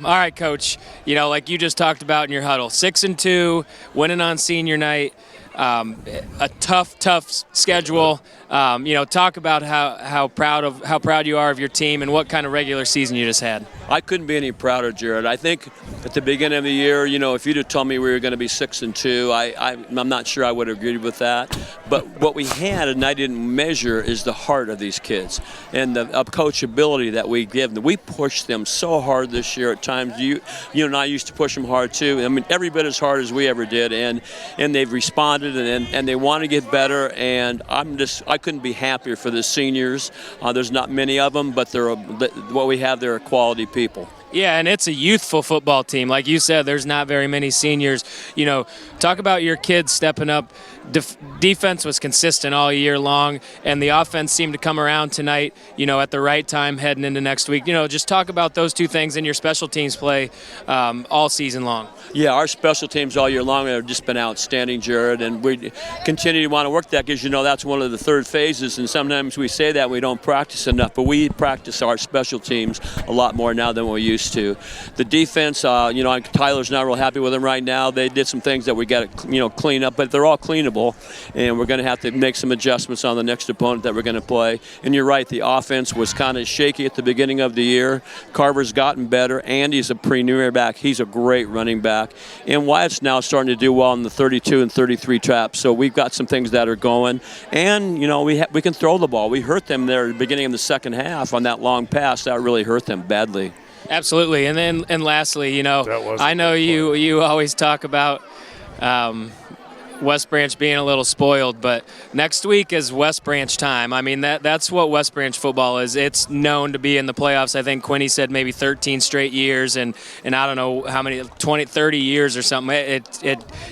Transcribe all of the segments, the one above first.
All right, Coach. Like you just talked about in your huddle, 6-2, winning on senior night, a tough schedule. Talk about how proud you are of your team and what kind of regular season you just had. I couldn't be any prouder, Jarod. I think at the beginning of the year, if you'd have told me we were going to be 6-2, I'm not sure I would have agreed with that. But what we had, and I didn't measure, is the heart of these kids and the coachability that we give them. We pushed them so hard this year. At times, you and I used to push them hard too. I mean, every bit as hard as we ever did, and they've responded and they want to get better. And I couldn't be happier for the seniors. There's not many of them, but what we have there are quality people. Yeah, and it's a youthful football team. Like you said, there's not very many seniors. Talk about your kids stepping up. Defense was consistent all year long, and the offense seemed to come around tonight, at the right time heading into next week. Just talk about those two things in your special teams play all season long. Yeah, our special teams all year long have just been outstanding, Jarod, and we continue to want to work that because, that's one of the third phases, and sometimes we say that we don't practice enough, but we practice our special teams a lot more now than we used to. The defense, Tyler's not real happy with them right now. They did some things that we got to, clean up, but they're all cleanable, and we're going to have to make some adjustments on the next opponent that we're going to play. And you're right, the offense was kind of shaky at the beginning of the year. Carver's gotten better. Andy's a premier back. He's a great running back. And Wyatt's now starting to do well in the 32 and 33 traps. So we've got some things that are going. And, we can throw the ball. We hurt them there at the beginning of the second half on that long pass. That really hurt them badly. Absolutely. And lastly, I know you always talk about West Branch being a little spoiled, but next week is West Branch time. I mean, that's what West Branch football is. It's known to be in the playoffs. I think Quinny said maybe 13 straight years, and I don't know how many, 20, 30 years or something.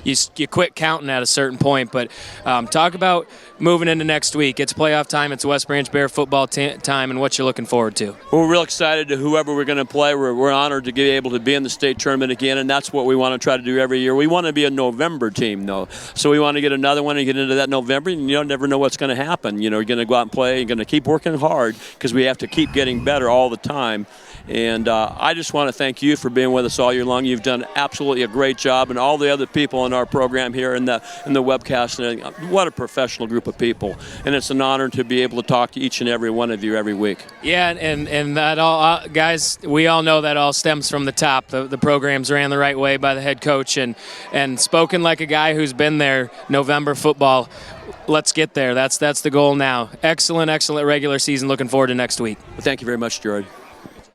You quit counting at a certain point, but talk about moving into next week. It's playoff time. It's West Branch Bear football time, and what you're looking forward to. We're real excited to whoever we're going to play. We're honored to be able to be in the state tournament again, and that's what we want to try to do every year. We want to be a November team, though. So we want to get another one and get into that November, and you never know what's going to happen. You're going to go out and play. You're going to keep working hard because we have to keep getting better all the time. And I just want to thank you for being with us all year long. You've done absolutely a great job, and all the other people in our program here in the webcast. What a professional group of people, and it's an honor to be able to talk to each and every one of you every week. Yeah, and that all, guys, we all know that all stems from the top. The programs ran the right way by the head coach, and spoken like a guy who's been there. November football. Let's get there. That's the goal now. Excellent regular season. Looking forward to next week. Well, thank you very much, Jarod.